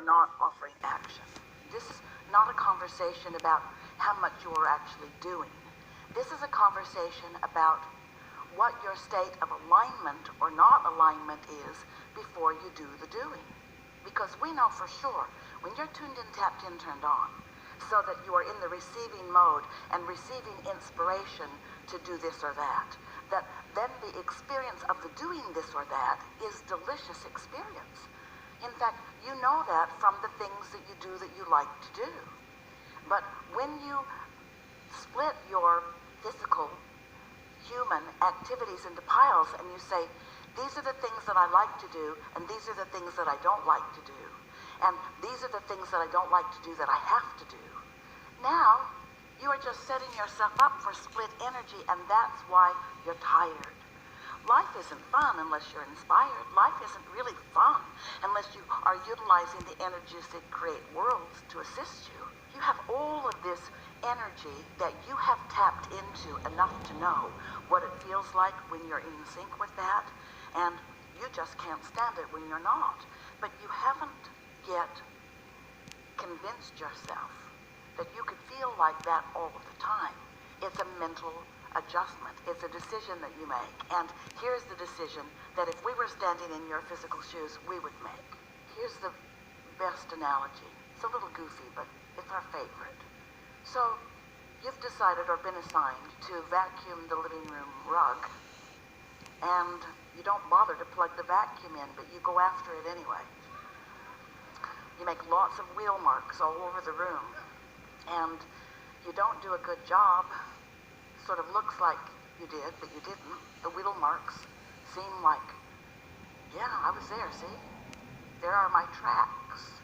are not offering action. This is not a conversation about how much you are actually doing. This is a conversation about what your state of alignment or not alignment is before you do the doing. Because we know for sure, when you're tuned in, tapped in, turned on, so that you are in the receiving mode and receiving inspiration to do this or that then the experience of the doing this or that is delicious experience. In fact, you know that from the things that you do that you like to do. But when you split your physical, human activities into piles and you say, these are the things that I like to do, and these are the things that I don't like to do, and these are the things that I don't like to do that I have to do, now you are just setting yourself up for split energy, and that's why you're tired. Life isn't fun unless you're inspired. Life isn't really fun unless you are utilizing the energies that create worlds to assist you. You have all of this energy that you have tapped into enough to know what it feels like when you're in sync with that, and you just can't stand it when you're not. But you haven't yet convinced yourself that you could feel like that all of the time. It's a mental adjustment. It's a decision that you make. And here's the decision that if we were standing in your physical shoes, we would make. Here's the best analogy. It's a little goofy, but it's our favorite. So you've decided or been assigned to vacuum the living room rug, and you don't bother to plug the vacuum in, but you go after it anyway. You make lots of wheel marks all over the room, and you don't do a good job. Sort of looks like you did, but you didn't. The wheel marks seem like, yeah, I was there, see? There are my tracks.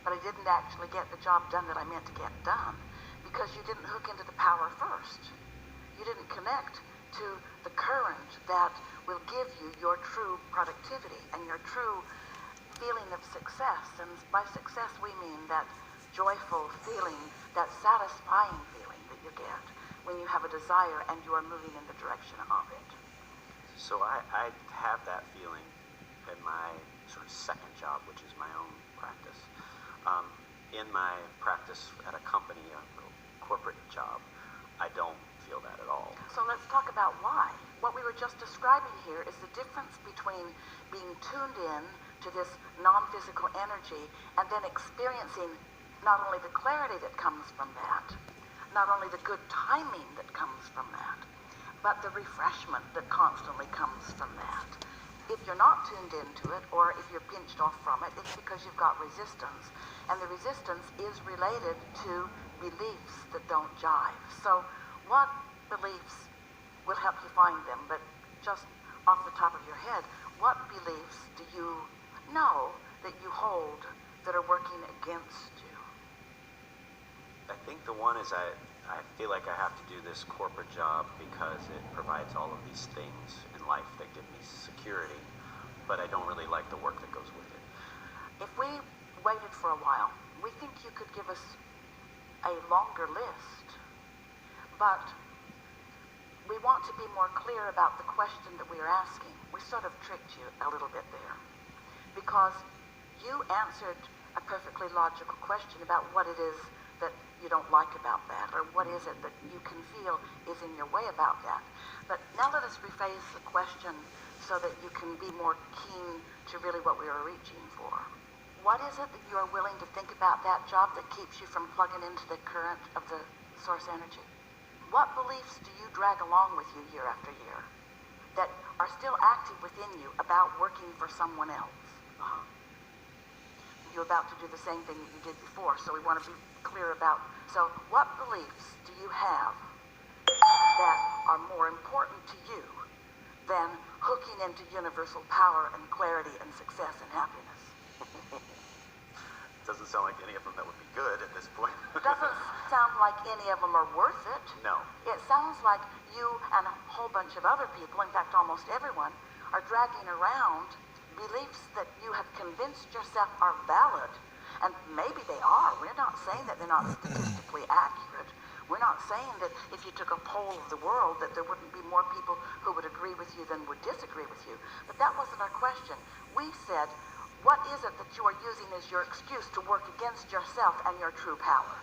But I didn't actually get the job done that I meant to get done because you didn't hook into the power first. You didn't connect to the current that will give you your true productivity and your true feeling of success. And by success, we mean that joyful feeling, that satisfying feeling that you get when you have a desire and you are moving in the direction of it. So I have that feeling in my sort of second job, which is my own practice. In my practice at a company, a corporate job, I don't feel that at all. So let's talk about why. What we were just describing here is the difference between being tuned in to this non-physical energy and then experiencing not only the clarity that comes from that, not only the good timing that comes from that, but the refreshment that constantly comes from that. If you're not tuned into it, or if you're pinched off from it, it's because you've got resistance. And the resistance is related to beliefs that don't jive. So what beliefs will help you find them? But just off the top of your head, what beliefs do you know that you hold that are working against you? I think the one is I feel like I have to do this corporate job because it provides all of these things in life that give me security, but I don't really like the work that goes with it. If we waited for a while, we think you could give us a longer list, but we want to be more clear about the question that we are asking. We sort of tricked you a little bit there, because you answered a perfectly logical question about what it is that you don't like about that, or what is it that you can feel is in your way about that. But now let us rephrase the question so that you can be more keen to really what we are reaching for. What is it that you are willing to think about that job that keeps you from plugging into the current of the source energy? What beliefs do you drag along with you year after year that are still active within you about working for someone else? You're about to do the same thing that you did before, so we want to be clear about. So what beliefs do you have that are more important to you than hooking into universal power and clarity and success and happiness? Doesn't sound like any of them that would be good at this point. Doesn't sound like any of them are worth it. No. It sounds like you and a whole bunch of other people, in fact almost everyone, are dragging around beliefs that you have convinced yourself are valid, and maybe they are. We're not saying that they're not statistically accurate. We're not saying that if you took a poll of the world that there wouldn't be more people who would agree with you than would disagree with you. But that wasn't our question. We said, What is it that you are using as your excuse to work against yourself and your true power?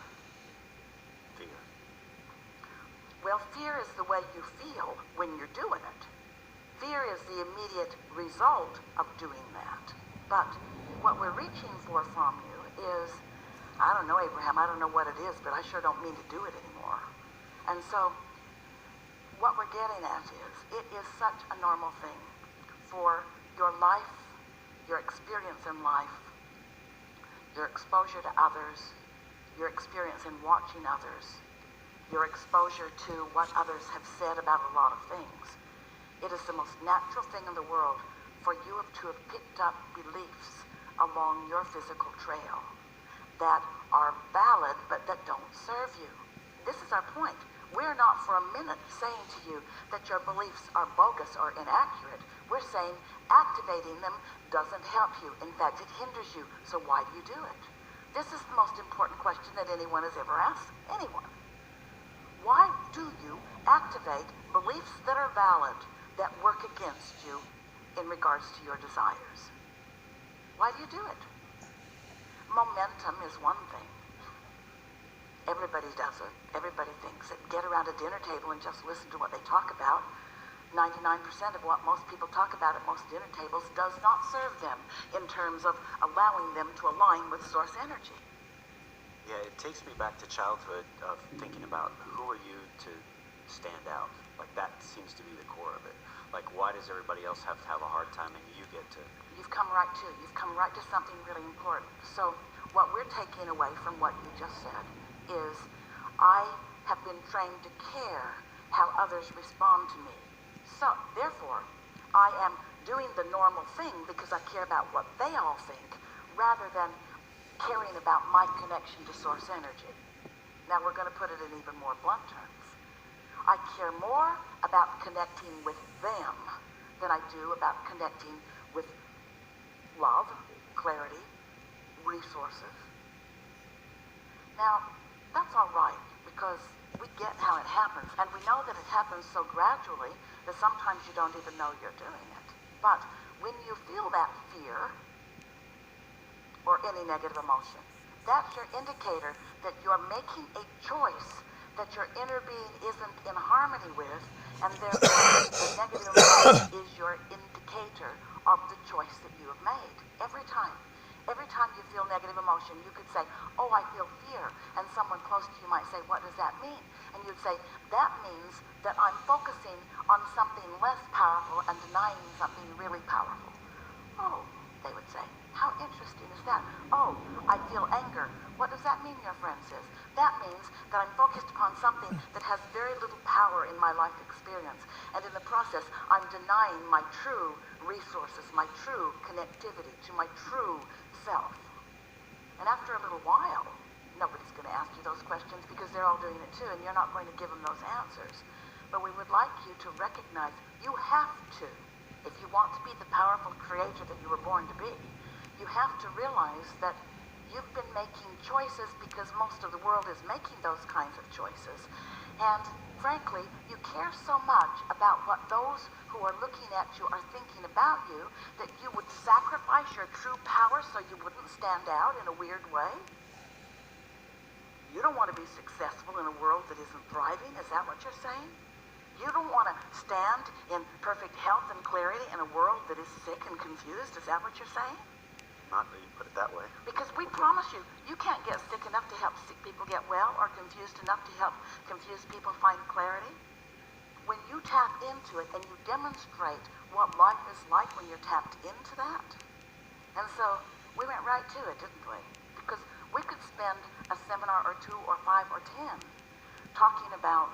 Fear. Well, fear is the way you feel when you're doing it. Fear is the immediate result of doing that. But what we're reaching for from you is, I don't know, Abraham, I don't know what it is, but I sure don't mean to do it anymore. And so what we're getting at is, it is such a normal thing for your life, your experience in life, your exposure to others, your experience in watching others, your exposure to what others have said about a lot of things. It is the most natural thing in the world for you to have picked up beliefs along your physical trail that are valid but that don't serve you. This is our point. We're not for a minute saying to you that your beliefs are bogus or inaccurate. We're saying activating them doesn't help you. In fact, it hinders you. So why do you do it? This is the most important question that anyone has ever asked anyone. Why do you activate beliefs that are valid that work against you in regards to your desires? Why do you do it? Momentum is one thing. Everybody does it. Everybody thinks it. Get around a dinner table and just listen to what they talk about. 99% of what most people talk about at most dinner tables does not serve them in terms of allowing them to align with source energy. Yeah, it takes me back to childhood of thinking about who are you to stand out. Like that seems to be the core of it. Like why does everybody else have to have a hard time and you get to? You've come right to something really important. So what we're taking away from what you just said is I have been trained to care how others respond to me. So therefore, I am doing the normal thing because I care about what they all think rather than caring about my connection to source energy. Now we're going to put it in even more blunt terms. I care more about connecting with them than I do about connecting with love, clarity, resources. Now, that's all right because we get how it happens, and we know that it happens so gradually that sometimes you don't even know you're doing it. But when you feel that fear or any negative emotion, that's your indicator that you're making a choice that your inner being isn't in harmony with, and therefore the negative emotion is your indicator of the choice that you have made. Every time you feel negative emotion, you could say, oh, I feel fear, and someone close to you might say, what does that mean? And you'd say, that means that I'm focusing on something less powerful and denying something really powerful. Oh, they would say, how interesting is that? Oh, I feel anger. What does that mean, your friend says? That means that I'm focused upon something that has very little power in my life experience. And in the process, I'm denying my true resources, my true connectivity to my true self. And after a little while, nobody's going to ask you those questions because they're all doing it too, and you're not going to give them those answers. But we would like you to recognize you have to, if you want to be the powerful creator that you were born to be, you have to realize that you've been making choices because most of the world is making those kinds of choices. And frankly, you care so much about what those who are looking at you are thinking about you that you would sacrifice your true power so you wouldn't stand out in a weird way. You don't want to be successful in a world that isn't thriving. Is that what you're saying? You don't want to stand in perfect health and clarity in a world that is sick and confused. Is that what you're saying? Not that you put it that way. Because we promise you, you can't get sick enough to help sick people get well or confused enough to help confused people find clarity. When you tap into it and you demonstrate what life is like when you're tapped into that. And so we went right to it, didn't we? Because we could spend a seminar or 2 or 5 or 10 talking about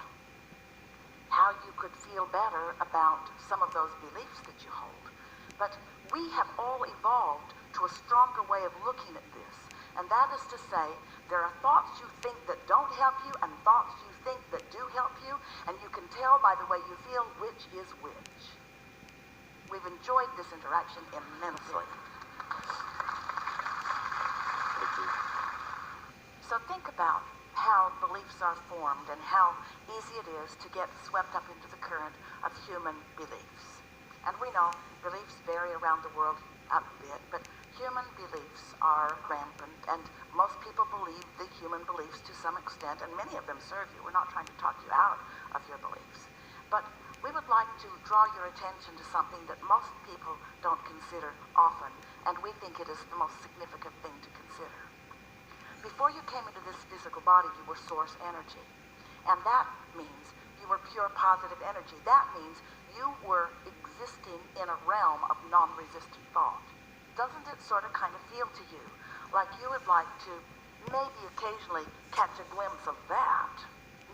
how you could feel better about some of those beliefs that you hold. But we have all evolved to a stronger way of looking at this. And that is to say, there are thoughts you think that don't help you and thoughts you think that do help you, and you can tell by the way you feel which is which. We've enjoyed this interaction immensely. Thank you. So think about how beliefs are formed and how easy it is to get swept up into the current of human beliefs. And we know beliefs vary around the world a bit, but human beliefs are rampant, and most people believe the human beliefs to some extent, and many of them serve you. We're not trying to talk you out of your beliefs. But we would like to draw your attention to something that most people don't consider often, and we think it is the most significant thing to consider. Before you came into this physical body, you were source energy. And that means you were pure positive energy. That means you were existing in a realm of non-resistant thought. Doesn't it sort of kind of feel to you like you would like to maybe occasionally catch a glimpse of that?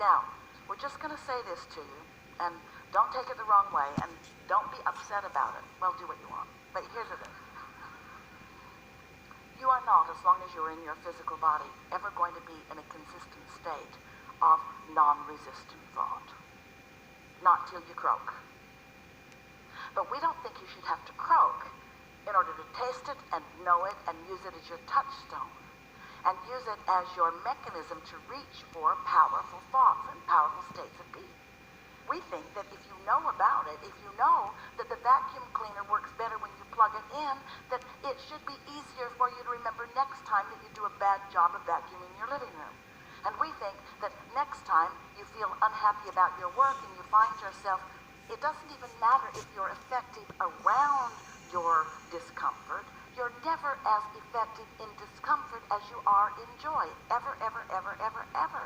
Now, we're just going to say this to you, and don't take it the wrong way, and don't be upset about it. Well, do what you want. But here's the thing. You are not, as long as you're in your physical body, ever going to be in a consistent state of non-resistant thought. Not till you croak. But we don't think you should have to croak in order to taste it and know it and use it as your touchstone and use it as your mechanism to reach for powerful thoughts and powerful states of being. We think that if you know about it, if you know that the vacuum cleaner works better when you plug it in, that it should be easier for you to remember next time that you do a bad job of vacuuming your living room. And we think that next time you feel unhappy about your work and you find yourself, it doesn't even matter if you're effective around your discomfort. You're never as effective in discomfort as you are in joy. Ever, ever, ever, ever, ever.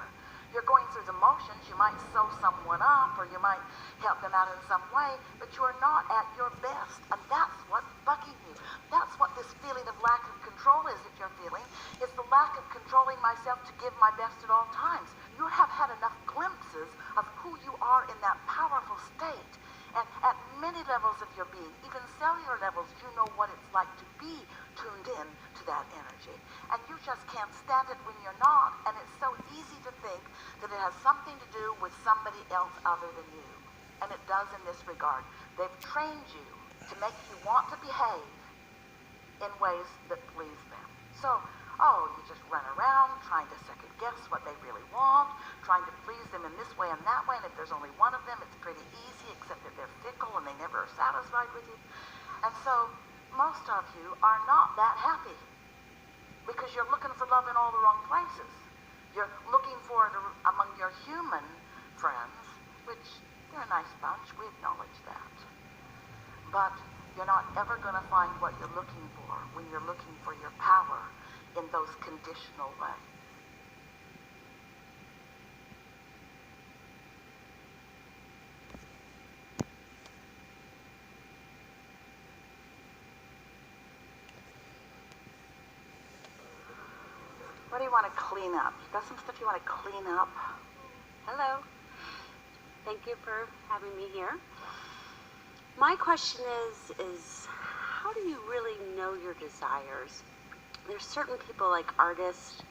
You're going through the motions. You might sew someone up or you might help them out in some way, but you're not at your best. And that's what's bugging you. That's what this feeling of lack of control is that you're feeling. It's the lack of controlling myself to give my best at all times. You have had enough glimpses of who you are in that powerful state. And at many levels of your being, even cellular levels, you know what it's like to be tuned in to that energy. And you just can't stand it when you're not. And it's so easy to think that it has something to do with somebody else other than you. And it does in this regard. They've trained you to make you want to behave in ways that please them. So, you just run around trying to second guess what they really want, trying to please them in this way and that way, and if there's only one of them, it's pretty easy, except that they're fickle and they never are satisfied with you. And so, most of you are not that happy because you're looking for love in all the wrong places. You're looking for it among your human friends, which they're a nice bunch, we acknowledge that. But you're not ever going to find what you're looking for when you're looking for your power in those conditional ways. What do you want to clean up? You got some stuff you want to clean up? Hello. Thank you for having me here. My question is how do you really know your desires? There's certain people like artists,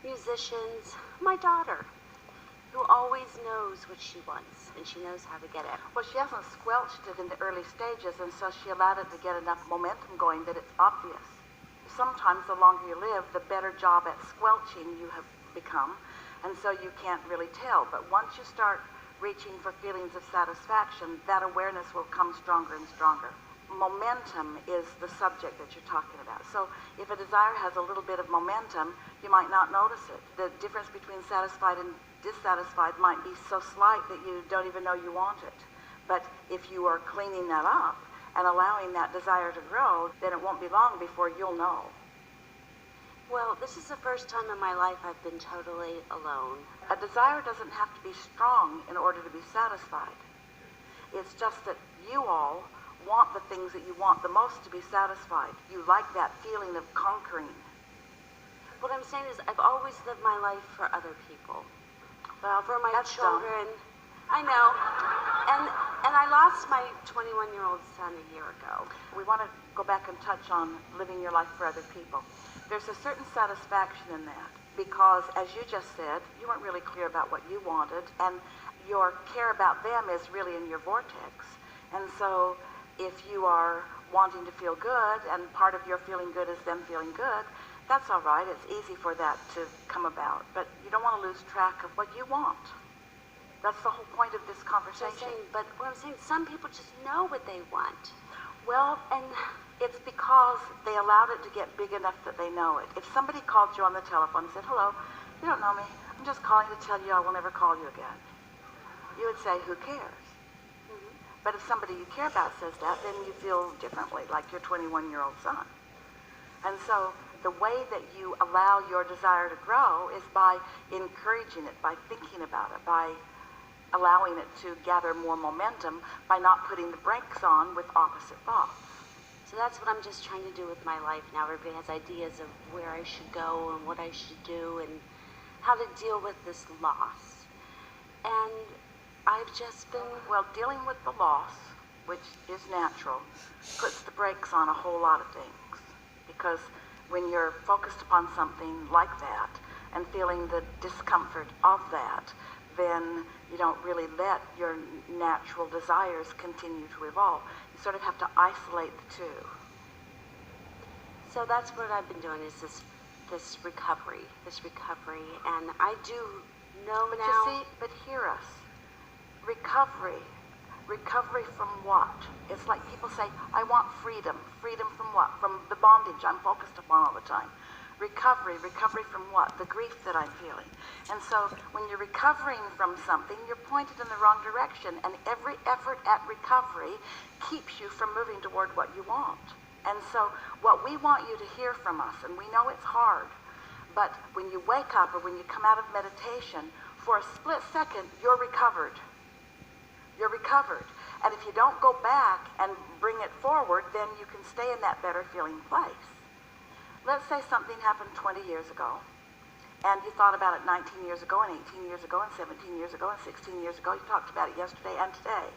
musicians, my daughter, who always knows what she wants and she knows how to get it. Well, she hasn't squelched it in the early stages, and so she allowed it to get enough momentum going that it's obvious. Sometimes the longer you live, the better job at squelching you have become, and so you can't really tell. But once you start reaching for feelings of satisfaction, that awareness will come stronger and stronger. Momentum is the subject that you're talking about. So if a desire has a little bit of momentum, you might not notice it. The difference between satisfied and dissatisfied might be so slight that you don't even know you want it. But if you are cleaning that up and allowing that desire to grow, then it won't be long before you'll know. Well, this is the first time in my life I've been totally alone. A desire doesn't have to be strong in order to be satisfied. It's just that you all want the things that you want the most to be satisfied. You like that feeling of conquering. What I'm saying is I've always lived my life for other people. Well, For my that's children. I know. And I lost my 21-year-old son a year ago. We want to go back and touch on living your life for other people. There's a certain satisfaction in that because, as you just said, you weren't really clear about what you wanted, and your care about them is really in your vortex. And so if you are wanting to feel good, and part of your feeling good is them feeling good, that's all right. It's easy for that to come about. But you don't want to lose track of what you want. That's the whole point of this conversation. But what I'm saying, some people just know what they want. Well, And it's because they allowed it to get big enough that they know it. If somebody called you on the telephone and said, hello, you don't know me, I'm just calling to tell you I will never call you again, you would say, who cares? But if somebody you care about says that, then you feel differently, like your 21-year-old son. And so the way that you allow your desire to grow is by encouraging it, by thinking about it, by allowing it to gather more momentum, by not putting the brakes on with opposite thoughts. So that's what I'm just trying to do with my life now. Everybody has ideas of where I should go and what I should do and how to deal with this loss. And I've just been... Well, dealing with the loss, which is natural, puts the brakes on a whole lot of things. Because when you're focused upon something like that and feeling the discomfort of that, then you don't really let your natural desires continue to evolve. You sort of have to isolate the two. So that's what I've been doing, is this recovery, and I do know But now... you see, but hear us. Recovery from what? It's like people say, I want freedom. Freedom from what? From the bondage I'm focused upon all the time. Recovery from what? The grief that I'm feeling. And so when you're recovering from something, you're pointed in the wrong direction, and every effort at recovery keeps you from moving toward what you want. And so what we want you to hear from us, and we know it's hard, but when you wake up or when you come out of meditation, for a split second, you're recovered. You're recovered. And if you don't go back and bring it forward, then you can stay in that better feeling place. Let's say something happened 20 years ago, and you thought about it 19 years ago, and 18 years ago, and 17 years ago, and 16 years ago. You talked about it yesterday and today.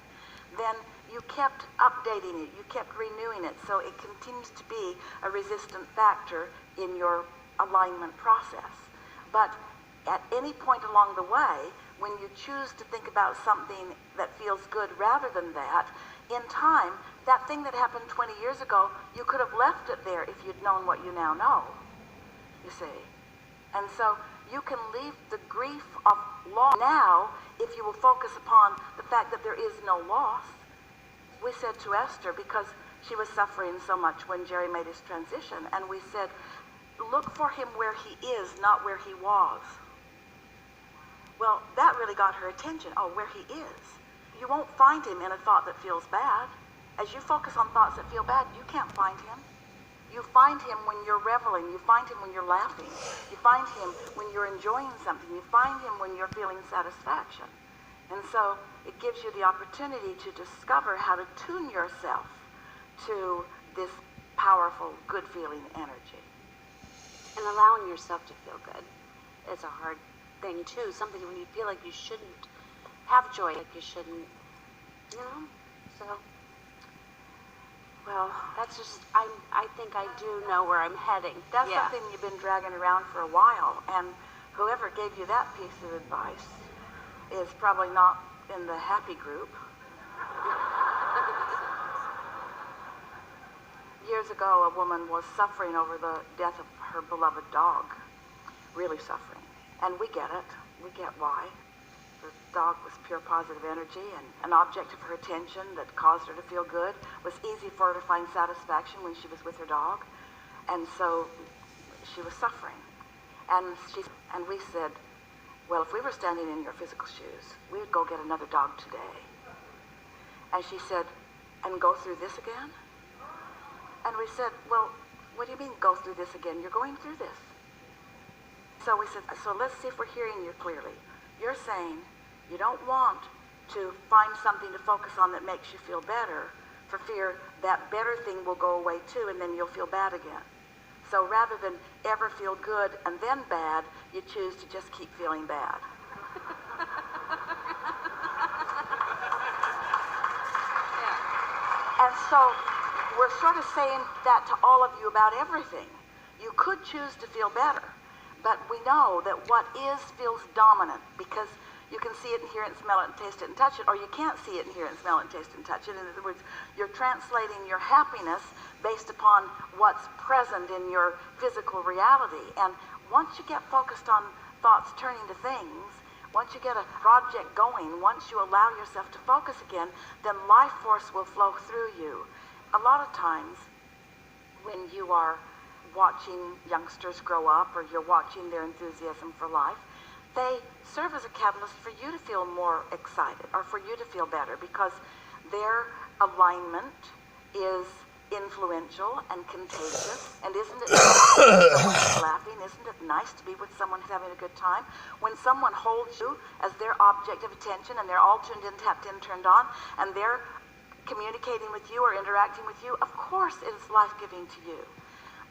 Then you kept updating it. You kept renewing it, so it continues to be a resistant factor in your alignment process. But at any point along the way, when you choose to think about something that feels good rather than that, in time, that thing that happened 20 years ago, you could have left it there if you'd known what you now know, you see. And so you can leave the grief of loss now if you will focus upon the fact that there is no loss. We said to Esther, because she was suffering so much when Jerry made his transition, and we said, look for him where he is, not where he was. Well, that really got her attention. Oh, where he is. You won't find him in a thought that feels bad. As you focus on thoughts that feel bad, you can't find him. You find him when you're reveling. You find him when you're laughing. You find him when you're enjoying something. You find him when you're feeling satisfaction. And so it gives you the opportunity to discover how to tune yourself to this powerful, good-feeling energy. And allowing yourself to feel good is a hard thing, too. Something when you feel like you shouldn't have joy, like you shouldn't, you know? So, well, that's just, I think I do know where I'm heading. That's something you've been dragging around for a while, and whoever gave you that piece of advice is probably not in the happy group. Years ago, a woman was suffering over the death of her beloved dog, really suffering. And we get it. We get why. The dog was pure positive energy and an object of her attention that caused her to feel good. It was easy for her to find satisfaction when she was with her dog. And so she was suffering. And we said, well, if we were standing in your physical shoes, we would go get another dog today. And she said, and go through this again? And we said, well, what do you mean go through this again? You're going through this. So we said, so let's see if we're hearing you clearly. You're saying you don't want to find something to focus on that makes you feel better for fear that better thing will go away too, and then you'll feel bad again. So rather than ever feel good and then bad, you choose to just keep feeling bad. And so we're sort of saying that to all of you about everything. You could choose to feel better, but we know that what is feels dominant because you can see it and hear it and smell it and taste it and touch it, or you can't see it and hear it and smell it and taste it and touch it. In other words, you're translating your happiness based upon what's present in your physical reality. And once you get focused on thoughts turning to things, once you get a project going, once you allow yourself to focus again, then life force will flow through you. A lot of times, when you are watching youngsters grow up or you're watching their enthusiasm for life, they serve as a catalyst for you to feel more excited or for you to feel better because their alignment is influential and contagious. And isn't it nice to see someone laughing? Isn't it nice to be with someone who's having a good time? When someone holds you as their object of attention and they're all tuned in, tapped in, turned on, and they're communicating with you or interacting with you, of course it is life-giving to you.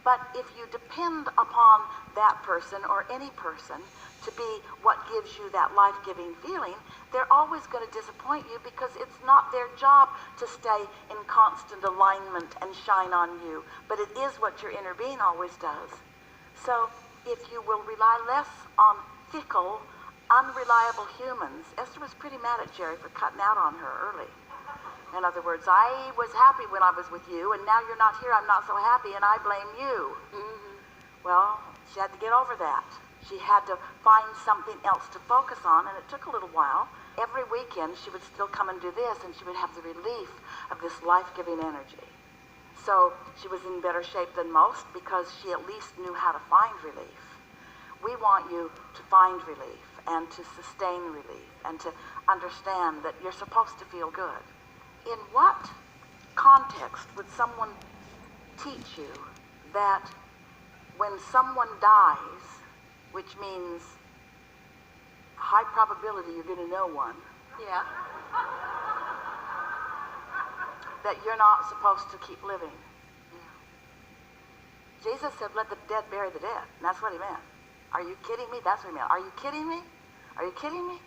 But if you depend upon that person or any person to be what gives you that life-giving feeling, they're always going to disappoint you because it's not their job to stay in constant alignment and shine on you. But it is what your inner being always does. So if you will rely less on fickle, unreliable humans, Esther was pretty mad at Jerry for cutting out on her early. In other words, I was happy when I was with you, and now you're not here, I'm not so happy, and I blame you. Mm-hmm. Well, she had to get over that. She had to find something else to focus on, and it took a little while. Every weekend, she would still come and do this, and she would have the relief of this life-giving energy. So she was in better shape than most because she at least knew how to find relief. We want you to find relief and to sustain relief and to understand that you're supposed to feel good. In what context would someone teach you that when someone dies, which means high probability you're going to know one, Yeah. that you're not supposed to keep living? Jesus said, let the dead bury the dead. And that's what he meant. Are you kidding me? That's what he meant. Are you kidding me? Are you kidding me?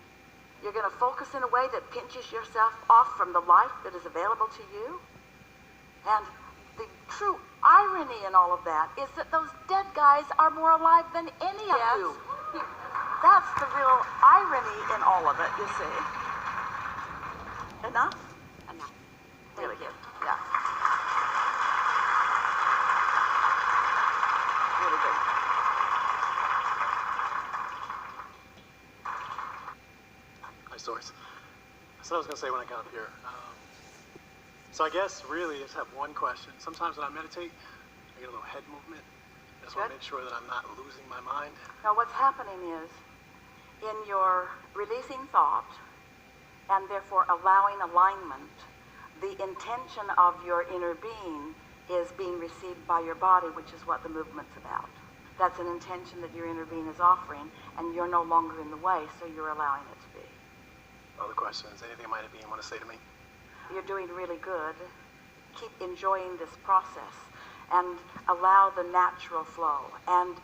You're going to focus in a way that pinches yourself off from the life that is available to you? And the true irony in all of that is that those dead guys are more alive than any of you. That's the real irony in all of it, you see. Enough? Enough. Really Thank you. good. Yeah. Really good. Hi, Source. That's what I was going to say when I got up here. So I guess really I just have one question. Sometimes when I meditate, I get a little head movement. I just want to Good. make sure that I'm not losing my mind. Now what's happening is, in your releasing thought, and therefore allowing alignment, the intention of your inner being is being received by your body, which is what the movement's about. That's an intention that your inner being is offering, and you're no longer in the way, so you're allowing it to be. Other questions? Anything might be you want to say to me? You're doing really good. Keep enjoying this process and allow the natural flow. And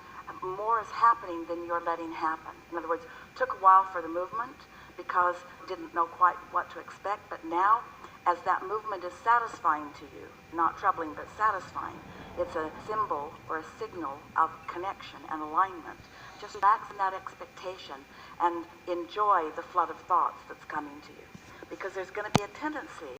more is happening than you're letting happen. In other words, took a while for the movement because didn't know quite what to expect, but now as that movement is satisfying to you, not troubling but satisfying, it's a symbol or a signal of connection and alignment. Just relax in that expectation and enjoy the flood of thoughts that's coming to you. Because there's going to be a tendency